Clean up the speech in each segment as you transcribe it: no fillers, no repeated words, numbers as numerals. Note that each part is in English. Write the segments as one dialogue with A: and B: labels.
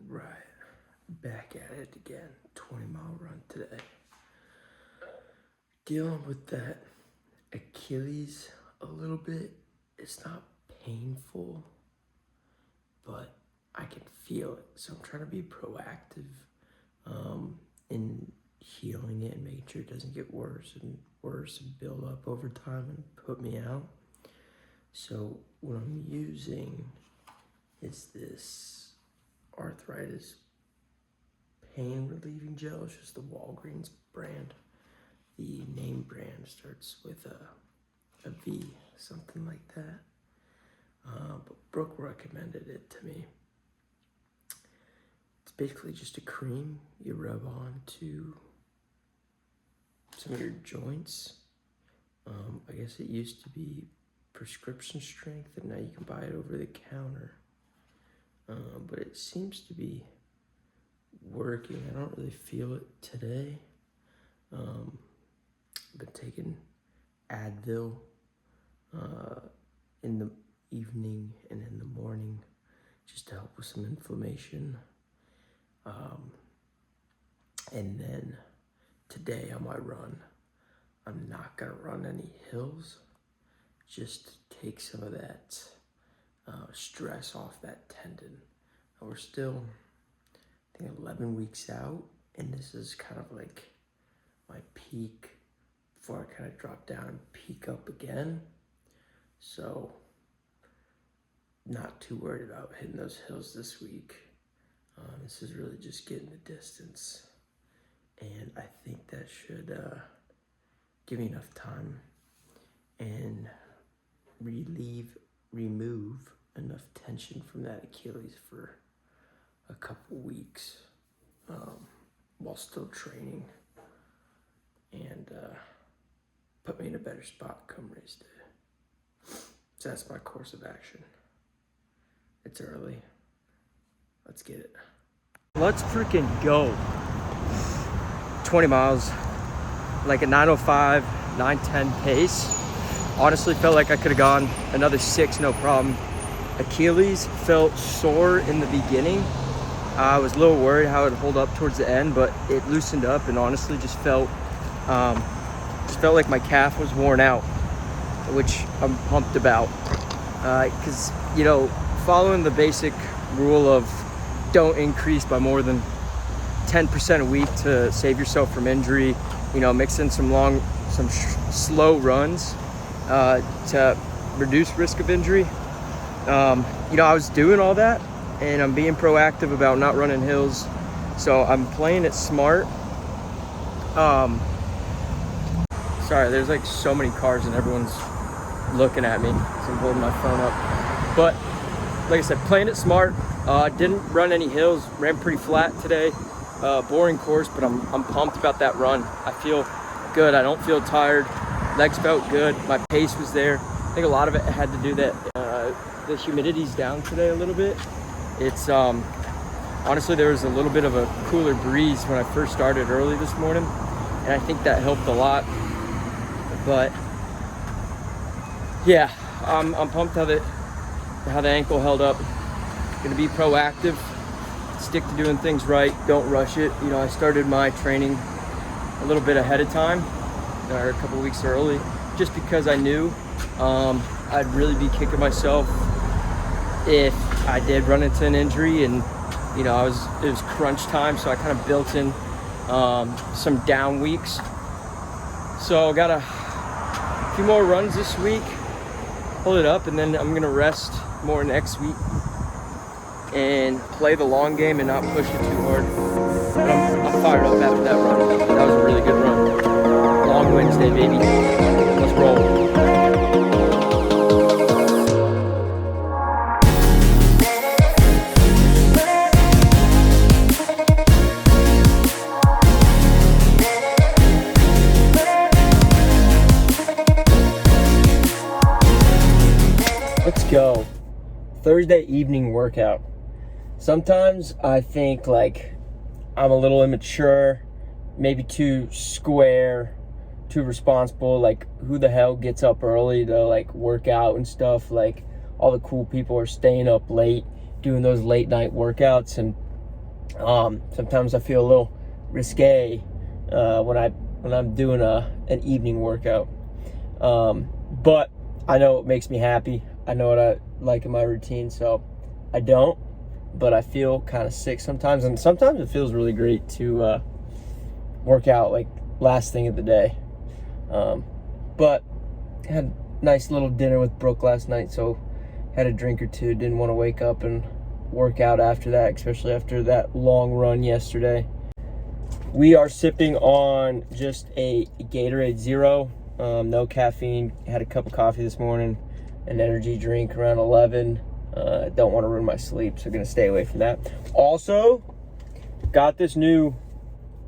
A: Right, back at it again. 20-mile run today. Dealing with that Achilles a little bit. It's not painful, but I can feel it. So I'm trying to be proactive in healing it and making sure it doesn't get worse and build up over time and put me out. So what I'm using is this arthritis pain relieving gel. It's just the Walgreens brand. The name brand starts with a V, something like that. But Brooke recommended it to me. It's basically just a cream you rub on to some of your joints. I guess it used to be prescription strength, and now you can buy it over the counter. But it seems to be working. I don't really feel it today. I've been taking Advil in the evening and in the morning just to help with some inflammation. And then today on my run, I'm not gonna run any hills, just to take some of that stress off that tendon. And we're still, I think, 11 weeks out, and this is kind of like my peak before I kind of drop down and peak up again. So not too worried about hitting those hills this week. This is really just getting the distance, and I think that should give me enough time and remove enough tension from that Achilles for a couple weeks while still training, and put me in a better spot come race day. So that's my course of action. It's early. Let's get it. Let's freaking go. 20 miles, like a 9:05, 9:10 pace. Honestly, felt like I could have gone another 6, no problem. Achilles felt sore in the beginning. I was a little worried how it would hold up towards the end, but it loosened up and honestly just felt like my calf was worn out, which I'm pumped about. Because, following the basic rule of don't increase by more than 10% a week to save yourself from injury, mix in some slow runs to reduce risk of injury. I was doing all that, and I'm being proactive about not running hills. So I'm playing it smart. Sorry, there's like so many cars and everyone's looking at me, so I'm holding my phone up. But like I said, playing it smart. Didn't run any hills, ran pretty flat today. Boring course, but I'm pumped about that run. I feel good. I don't feel tired. Legs felt good. My pace was there. I think a lot of it had to do that the humidity's down today a little bit. It's honestly, there was a little bit of a cooler breeze when I first started early this morning, and I think that helped a lot. But yeah, I'm pumped how the ankle held up. Gonna be proactive, stick to doing things right, don't rush it. I started my training a little bit ahead of time, or a couple weeks early, just because I knew I'd really be kicking myself if I did run into an injury, and it was crunch time, so I kind of built in some down weeks. So I got a few more runs this week, pull it up, and then I'm gonna rest more next week and play the long game and not push it too hard. But I'm fired up after that run. That was a really good run. Long Wednesday, baby. Let's roll. Let's go. Thursday evening workout. Sometimes I think like I'm a little immature, maybe too square, too responsible. Like, who the hell gets up early to like work out and stuff? Like, all the cool people are staying up late doing those late night workouts, and Sometimes I feel a little risque when I'm doing an evening workout. But I know it makes me happy. I know what I like in my routine, so I don't. But I feel kind of sick sometimes, and sometimes it feels really great to work out like last thing of the day. But had a nice little dinner with Brooke last night, so had a drink or two. Didn't want to wake up and work out after that, especially after that long run yesterday. We are sipping on just a Gatorade Zero, no caffeine. Had a cup of coffee this morning, an energy drink around 11. Don't want to ruin my sleep, so gonna stay away from that. Also, got this new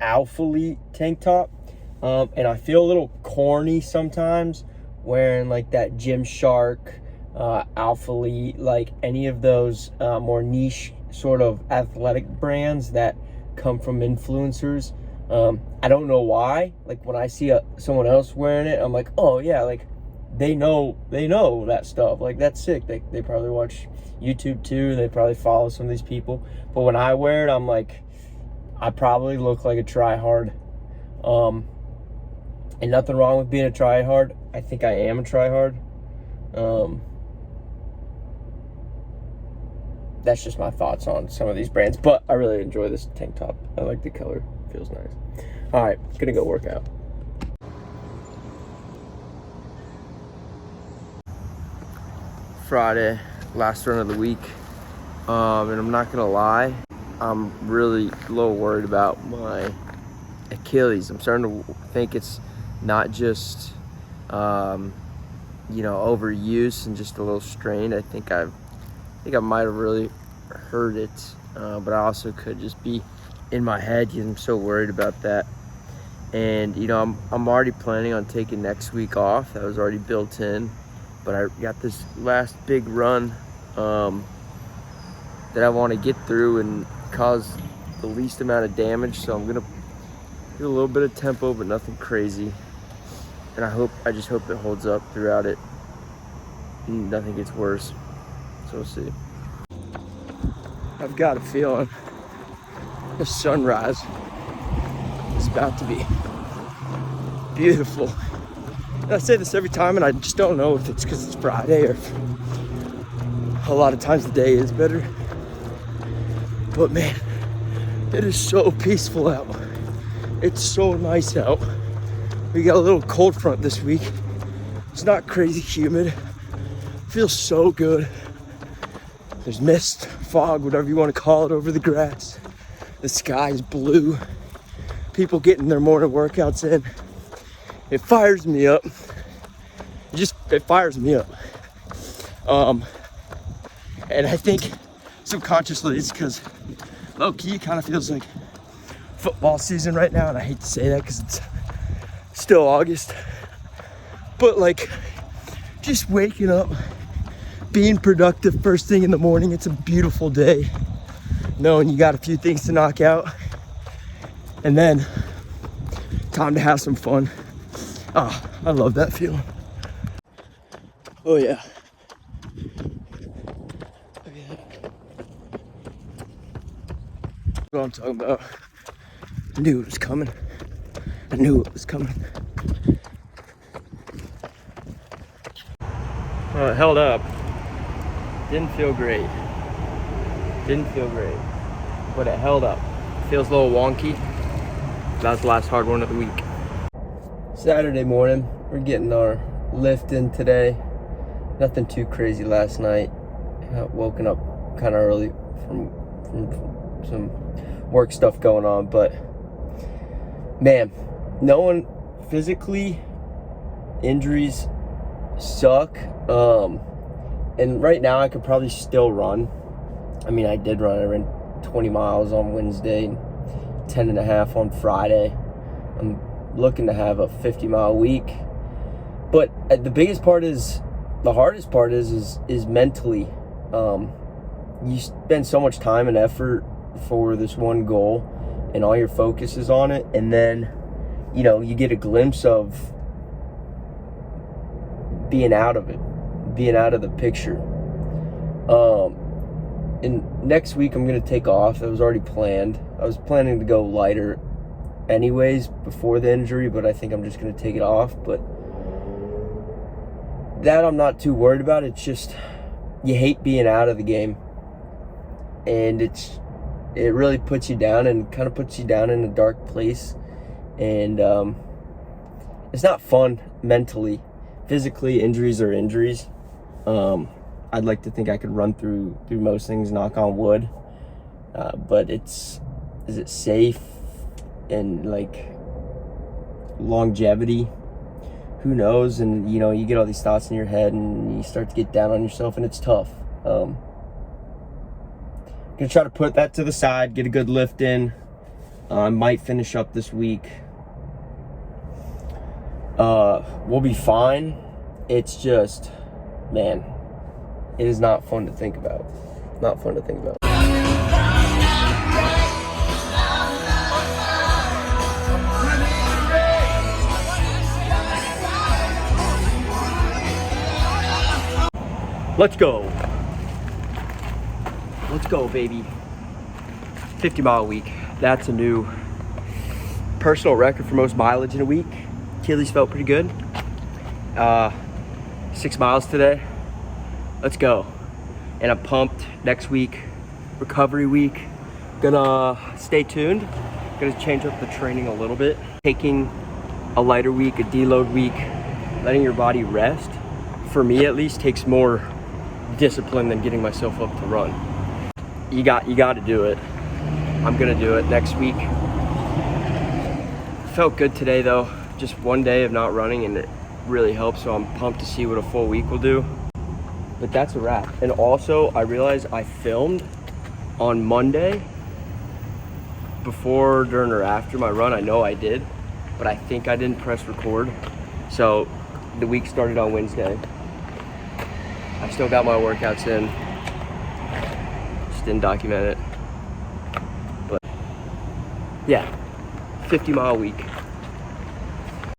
A: Alphalete tank top, and I feel a little corny sometimes wearing like that Gymshark, Alphalete, like any of those more niche sort of athletic brands that come from influencers. I don't know why. Like when I see someone else wearing it, I'm like, oh yeah, like they know that stuff. Like that's sick. They probably watch YouTube too. They probably follow some of these people. But when I wear it, I'm like, I probably look like a tryhard. And nothing wrong with being a tryhard. I think I am a tryhard. That's just my thoughts on some of these brands. But I really enjoy this tank top. I like the color. Feels nice. All right, gonna go work out. Friday, last run of the week. And I'm not gonna lie, I'm really a little worried about my Achilles. I'm starting to think it's not just overuse and just a little strained. I think I might have really hurt it, but I also could just be in my head because I'm so worried about that. And I'm already planning on taking next week off. That was already built in, but I got this last big run that I want to get through and cause the least amount of damage. So I'm gonna do a little bit of tempo, but nothing crazy. And I just hope it holds up throughout it and nothing gets worse. So we'll see. I've got a feeling the sunrise is about to be beautiful. And I say this every time, and I just don't know if it's because it's Friday or if a lot of times the day is better. But man, it is so peaceful out. It's so nice out. We got a little cold front this week. It's not crazy humid. Feels so good. There's mist, fog, whatever you want to call it, over the grass. The sky is blue. People getting their morning workouts in. It fires me up. It fires me up. And I think subconsciously it's because low-key it kind of feels like football season right now, and I hate to say that because it's still August. But like, just waking up, being productive first thing in the morning, it's a beautiful day. Knowing you got a few things to knock out, and then time to have some fun. Oh, I love that feeling. Oh yeah. Look at that. What I'm talking about. I knew it was coming. I knew it was coming. Well, it held up. Didn't feel great. But it held up. Feels a little wonky. That's the last hard one of the week. Saturday morning, we're getting our lift in today. Nothing too crazy last night. Woken up kind of early from some work stuff going on, but man, knowing physically injuries suck. And right now I could probably still run. I mean, I did run. I ran 20 miles on Wednesday, 10 and a half on Friday. I'm looking to have a 50-mile week. But the biggest part is, the hardest part is mentally. You spend so much time and effort for this one goal, and all your focus is on it, and then you get a glimpse of being out of it, being out of the picture. And next week I'm gonna take off. That was already planned. I was planning to go lighter anyways before the injury, but I think I'm just gonna take it off. But that I'm not too worried about. It's just you hate being out of the game, and it really puts you down and kind of puts you down in a dark place, and it's not fun mentally. Physically, injuries are injuries. I'd like to think I could run through most things, knock on wood, but is it safe and like longevity? Who knows? And you know, you get all these thoughts in your head and you start to get down on yourself, and it's tough. Gonna try to put that to the side, get a good lift in. I might finish up this week. We'll be fine. It's just, man, it is not fun to think about. Not fun to think about. Let's go. Let's go, baby. 50-mile week. That's a new personal record for most mileage in a week. Achilles felt pretty good. 6 miles today. Let's go. And I'm pumped. Next week, recovery week. Gonna stay tuned. Gonna change up the training a little bit. Taking a lighter week, a deload week, letting your body rest, for me at least, takes more discipline than getting myself up to run. You got to do it. I'm gonna do it next week. Felt good today though. Just one day of not running, and it really helps, so I'm pumped to see what a full week will do. But that's a wrap. And also, I realized I filmed on Monday before, during, or after my run. I know I did, but I think I didn't press record. So the week started on Wednesday. I still got my workouts in. Just didn't document it. But yeah, 50-mile week.